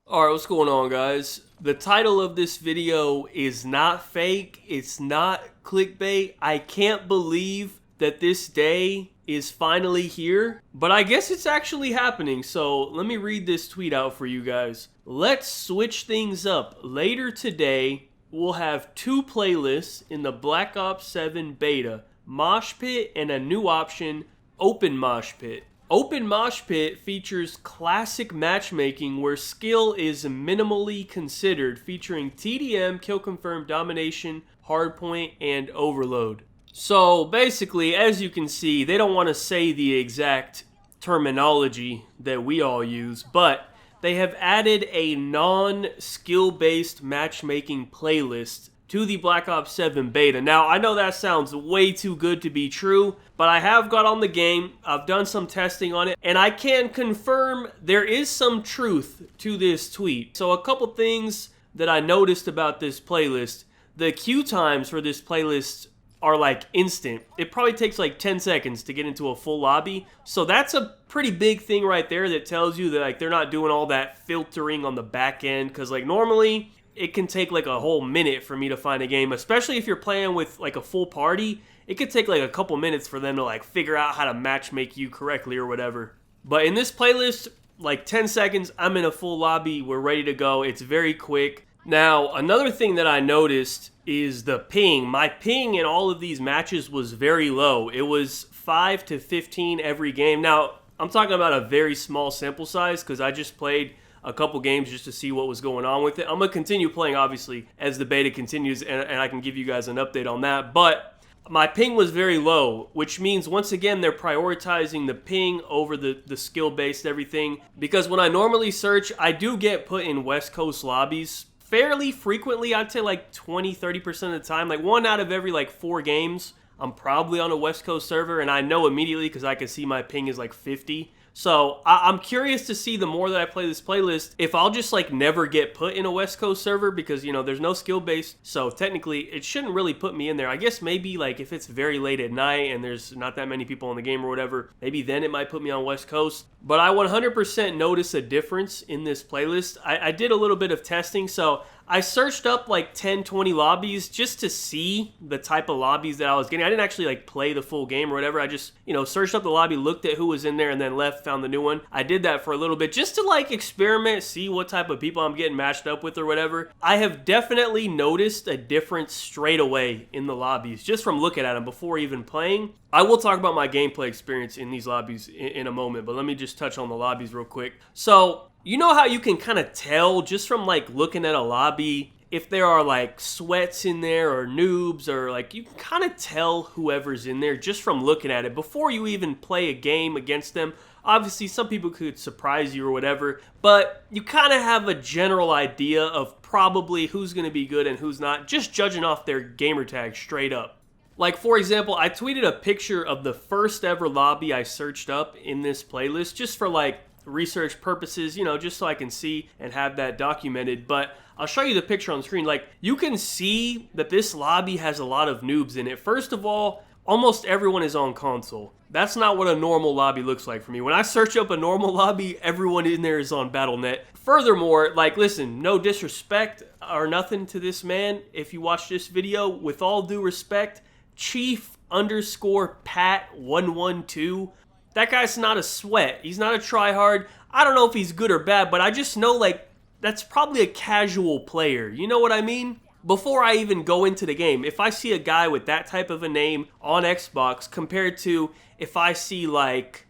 Alright, what's going on, guys? The title of this video is not fake, it's not clickbait. I can't believe that this day is finally here, but I guess it's actually happening. So let me read this tweet out for you guys. Let's switch things up. Later today, we'll have two playlists in the Black Ops 7 beta, Mosh Pit and a new option, Open Mosh Pit. Open Mosh Pit features classic matchmaking where skill is minimally considered, featuring TDM, kill confirm, domination, hardpoint, and overload. So basically, as you can see, they don't want to say the exact terminology that we all use, but they have added a non-skill based matchmaking playlist to the Black Ops 7 beta. Now, I know that sounds way too good to be true, but I have got on the game, I've done some testing on it, and I can confirm there is some truth to this tweet. So a couple things that I noticed about this playlist. The queue times for this playlist are like instant. It probably takes like 10 seconds to get into a full lobby. So that's a pretty big thing right there that tells you that like they're not doing all that filtering on the back end, because like normally it can take like a whole minute for me to find a game, especially if you're playing with like a full party. It could take like a couple minutes for them to like figure out how to matchmake you correctly or whatever. But in this playlist, like 10 seconds, I'm in a full lobby, we're ready to go. It's very quick. Now, another thing that I noticed is the ping. My ping in all of these matches was very low. It was 5 to 15 every game. Now, I'm talking about a very small sample size because I just played a couple games just to see what was going on with it. I'm going to continue playing, obviously, as the beta continues, and I can give you guys an update on that. But my ping was very low, which means, once again, they're prioritizing the ping over the skill-based everything. Because when I normally search, I do get put in West Coast lobbies fairly frequently. I'd say like 20-30% of the time. Like 1 out of every like 4 games, I'm probably on a West Coast server, and I know immediately because I can see my ping is like 50. So I'm curious to see, the more that I play this playlist, if I'll just like never get put in a West Coast server, because you know there's no skill based, so technically it shouldn't really put me in there. I guess maybe like if it's very late at night and there's not that many people in the game or whatever, maybe then it might put me on West Coast. But I 100% notice a difference in this playlist. I did a little bit of testing, so I searched up like 10-20 lobbies just to see the type of lobbies that I was getting. I didn't actually like play the full game or whatever. I just, searched up the lobby, looked at who was in there, and then left, found the new one. I did that for a little bit just to like experiment, see what type of people I'm getting matched up with or whatever. I have definitely noticed a difference straight away in the lobbies just from looking at them before even playing. I will talk about my gameplay experience in these lobbies in a moment, but let me just touch on the lobbies real quick. So, you know how you can kind of tell just from like looking at a lobby if there are like sweats in there or noobs, or like you can kind of tell whoever's in there just from looking at it before you even play a game against them. Obviously, some people could surprise you or whatever, but you kind of have a general idea of probably who's going to be good and who's not, just judging off their gamer tag straight up. Like, for example, I tweeted a picture of the first ever lobby I searched up in this playlist just for like research purposes, just so I can see and have that documented. But I'll show you the picture on the screen. Like, you can see that this lobby has a lot of noobs in it. First of all, almost everyone is on console. That's not what a normal lobby looks like for me. When I search up a normal lobby, everyone in there is on Battle.net. Furthermore, like, listen, no disrespect or nothing to this man. If you watch this video, with all due respect, Chief_Pat112. That guy's not a sweat. He's not a tryhard. I don't know if he's good or bad, but I just know like that's probably a casual player. You know what I mean? Before I even go into the game, if I see a guy with that type of a name on Xbox compared to if I see like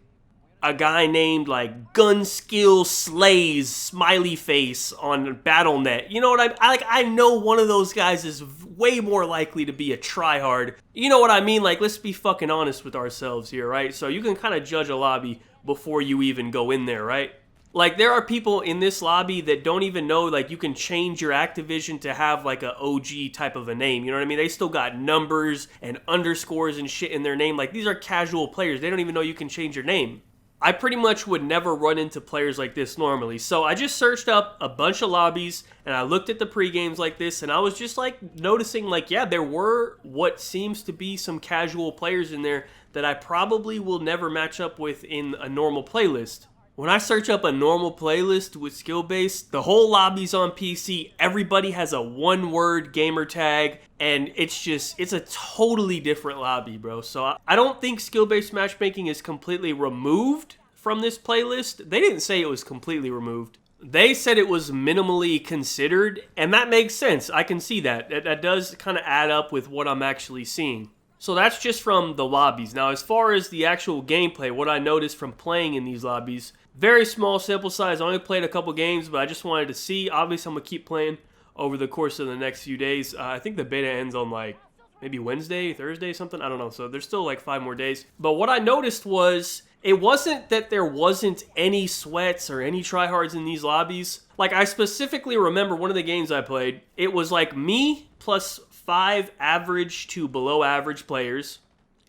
a guy named like Gun Skill Slays Smiley Face on Battle.net. You know what I know one of those guys is way more likely to be a tryhard. You know what I mean? Like, let's be fucking honest with ourselves here, right? So you can kind of judge a lobby before you even go in there, right? Like, there are people in this lobby that don't even know, like, you can change your Activision to have, like, a OG type of a name. You know what I mean? They still got numbers and underscores and shit in their name. Like, these are casual players. They don't even know you can change your name. I pretty much would never run into players like this normally. So I just searched up a bunch of lobbies and I looked at the pre-games like this, and I was just like noticing like, yeah, there were what seems to be some casual players in there that I probably will never match up with in a normal playlist. When I search up a normal playlist with skill based, the whole lobby's on PC. Everybody has a one-word gamer tag, and it's a totally different lobby, bro. So I don't think skill-based matchmaking is completely removed from this playlist. They didn't say it was completely removed. They said it was minimally considered, and that makes sense. I can see that. That does kind of add up with what I'm actually seeing. So that's just from the lobbies. Now, as far as the actual gameplay, what I noticed from playing in these lobbies, very small sample size. I only played a couple games, but I just wanted to see. Obviously, I'm going to keep playing over the course of the next few days. I think the beta ends on like maybe Wednesday, Thursday, something. I don't know. So there's still like 5 more days. But what I noticed was it wasn't that there wasn't any sweats or any tryhards in these lobbies. Like, I specifically remember one of the games I played. It was like me plus 5 average to below average players.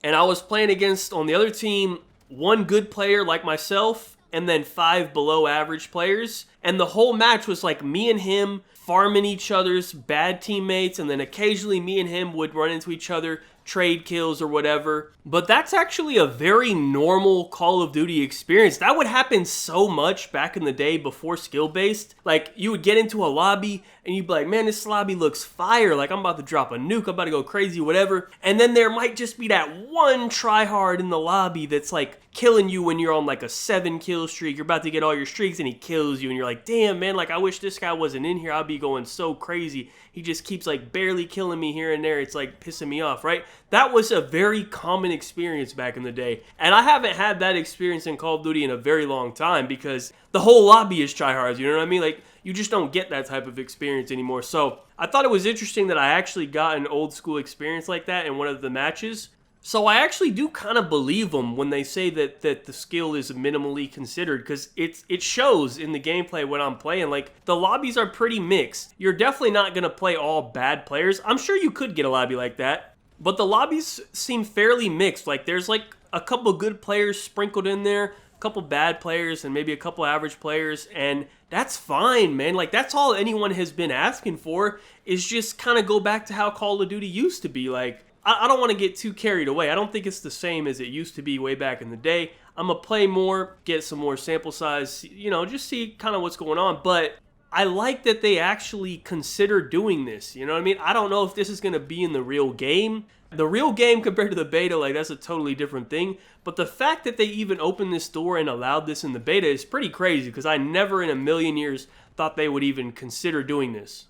And I was playing against, on the other team, 1 good player like myself, and then 5 below average players. And the whole match was like me and him farming each other's bad teammates, and then occasionally me and him would run into each other, trade kills or whatever. But that's actually a very normal Call of Duty experience. That would happen so much back in the day before skill-based. Like, you would get into a lobby and you'd be like, man, this lobby looks fire. Like, I'm about to drop a nuke. I'm about to go crazy, whatever. And then there might just be that one tryhard in the lobby that's like killing you when you're on like a 7 kill streak. You're about to get all your streaks and he kills you and you're like, damn, man, like I wish this guy wasn't in here. I'd be going so crazy. He just keeps like barely killing me here and there. It's like pissing me off, right? That was a very common experience back in the day. And I haven't had that experience in Call of Duty in a very long time because the whole lobby is tryhards, you know what I mean? Like, you just don't get that type of experience anymore. So I thought it was interesting that I actually got an old school experience like that in one of the matches. So I actually do kind of believe them when they say that the skill is minimally considered, because it shows in the gameplay when I'm playing. Like, the lobbies are pretty mixed. You're definitely not going to play all bad players. I'm sure you could get a lobby like that, but the lobbies seem fairly mixed. Like, there's like a couple good players sprinkled in there, a couple bad players, and maybe a couple average players, and that's fine, man. Like, that's all anyone has been asking for, is just kind of go back to how Call of Duty used to be. Like, I don't want to get too carried away. I don't think it's the same as it used to be way back in the day. I'm going to play more, get some more sample size, you know, just see kind of what's going on. But I like that they actually consider doing this, you know what I mean? I don't know if this is going to be in the real game. The real game compared to the beta, like, that's a totally different thing. But the fact that they even opened this door and allowed this in the beta is pretty crazy, because I never in a million years thought they would even consider doing this.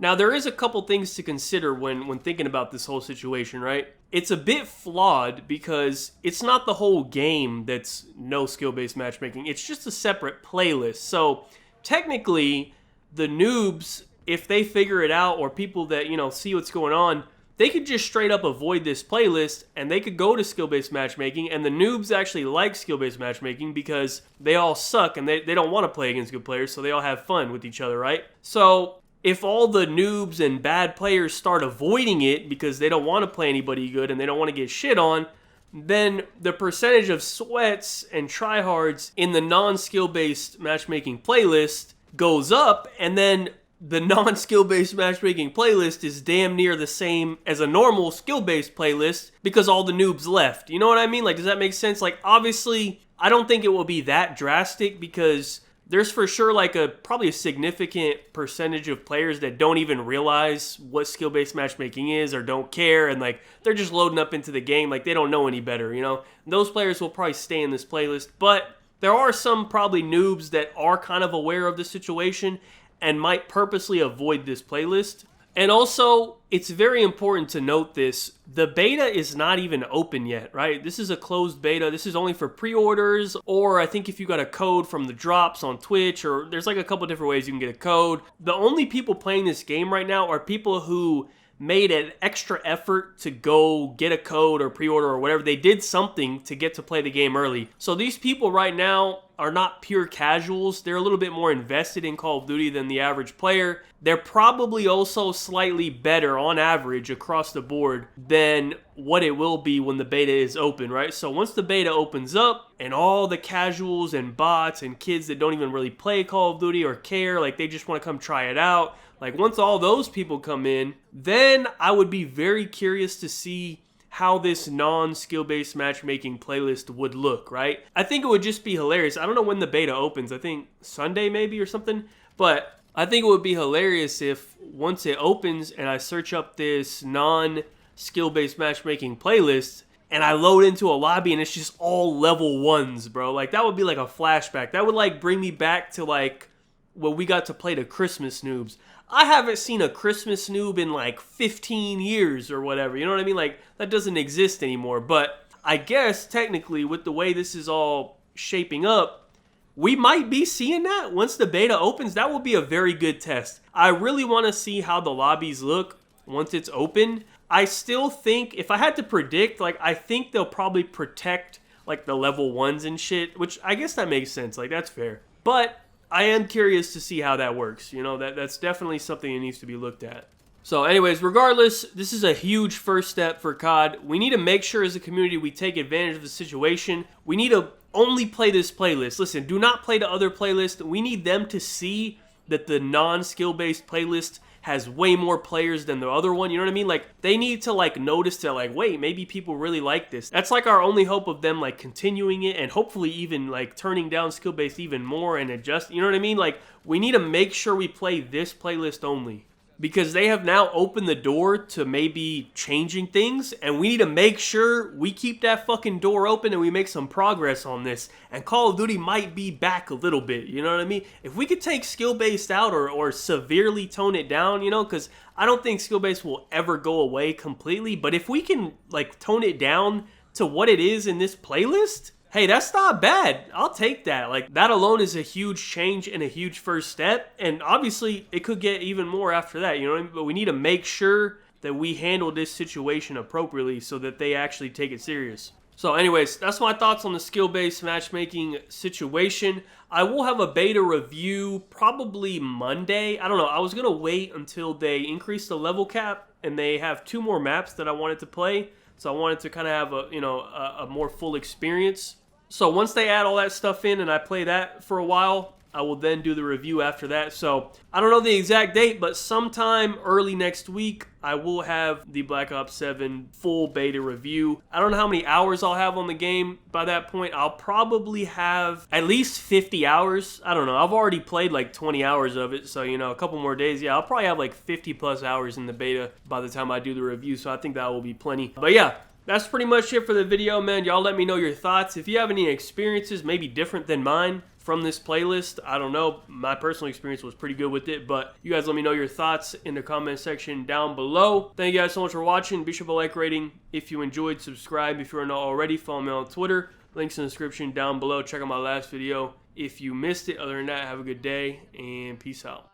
Now, there is a couple things to consider when thinking about this whole situation, right? It's a bit flawed because it's not the whole game that's no skill-based matchmaking. It's just a separate playlist. So, technically, the noobs, if they figure it out, or people that, you know, see what's going on, they could just straight up avoid this playlist and they could go to skill-based matchmaking, and the noobs actually like skill-based matchmaking because they all suck and they don't want to play against good players, so they all have fun with each other, right? So if all the noobs and bad players start avoiding it because they don't want to play anybody good and they don't want to get shit on, then the percentage of sweats and tryhards in the non-skill-based matchmaking playlist goes up, and then the non-skill-based matchmaking playlist is damn near the same as a normal skill-based playlist because all the noobs left. You know what I mean? Like, does that make sense? Like, obviously, I don't think it will be that drastic because there's for sure like probably a significant percentage of players that don't even realize what skill-based matchmaking is or don't care, and like they're just loading up into the game like they don't know any better, you know? And those players will probably stay in this playlist, but there are some probably noobs that are kind of aware of the situation and might purposely avoid this playlist. And also, it's very important to note this, the beta is not even open yet, right? This is a closed beta. This is only for pre-orders, or I think if you got a code from the drops on Twitch, or there's like a couple different ways you can get a code. The only people playing this game right now are people who made an extra effort to go get a code or pre-order or whatever. They did something to get to play the game early. So these people right now are not pure casuals. They're a little bit more invested in Call of Duty than the average player. They're probably also slightly better on average across the board than what it will be when the beta is open, right? So once the beta opens up and all the casuals and bots and kids that don't even really play Call of Duty or care, like they just want to come try it out, like once all those people come in, then I would be very curious to see how this non-skill-based matchmaking playlist would look, right? I think it would just be hilarious. I don't know when the beta opens. I think Sunday maybe or something. But I think it would be hilarious if once it opens and I search up this non-skill-based matchmaking playlist and I load into a lobby and it's just all level 1s, bro. Like, that would be like a flashback. That would like bring me back to like when we got to play the Christmas noobs. I haven't seen a Christmas noob in like 15 years or whatever. You know what I mean? Like, that doesn't exist anymore. But I guess technically with the way this is all shaping up, we might be seeing that once the beta opens. That will be a very good test. I really want to see how the lobbies look once it's open. I still think, if I had to predict, like, I think they'll probably protect like the level 1s and shit, which I guess that makes sense. Like, that's fair. But I am curious to see how that works. You know, that's definitely something that needs to be looked at. So anyways, regardless, this is a huge first step for COD. We need to make sure as a community we take advantage of the situation. We need to only play this playlist. Listen, do not play the other playlist. We need them to see that the non-skill-based playlist has way more players than the other one. You know what I mean? Like, they need to like notice that, like, wait, maybe people really like this. That's like our only hope of them like continuing it and hopefully even like turning down skill-based even more and adjust. You know what I mean? Like, we need to make sure we play this playlist only, because they have now opened the door to maybe changing things, and we need to make sure we keep that fucking door open and we make some progress on this. And Call of Duty might be back a little bit, you know what I mean? If we could take skill-based out or severely tone it down, you know, because I don't think skill-based will ever go away completely, but if we can like tone it down to what it is in this playlist, hey, that's not bad. I'll take that. Like, that alone is a huge change and a huge first step. And obviously, it could get even more after that, you know what I mean? But we need to make sure that we handle this situation appropriately so that they actually take it serious. So anyways, that's my thoughts on the skill-based matchmaking situation. I will have a beta review probably Monday. I don't know. I was going to wait until they increase the level cap and they have 2 more maps that I wanted to play. So I wanted to kind of have a, you know, a more full experience. So once they add all that stuff in and I play that for a while, I will then do the review after that. So I don't know the exact date, but sometime early next week, I will have the Black Ops 7 full beta review. I don't know how many hours I'll have on the game by that point. I'll probably have at least 50 hours. I don't know. I've already played like 20 hours of it. So, you know, a couple more days. Yeah, I'll probably have like 50 plus hours in the beta by the time I do the review. So I think that will be plenty. But yeah, that's pretty much it for the video, man. Y'all let me know your thoughts. If you have any experiences maybe different than mine from this playlist, I don't know. My personal experience was pretty good with it, but you guys let me know your thoughts in the comment section down below. Thank you guys so much for watching. Be sure to like rating if you enjoyed. Subscribe if you're not already. Follow me on Twitter. Links in the description down below. Check out my last video if you missed it. Other than that, have a good day and peace out.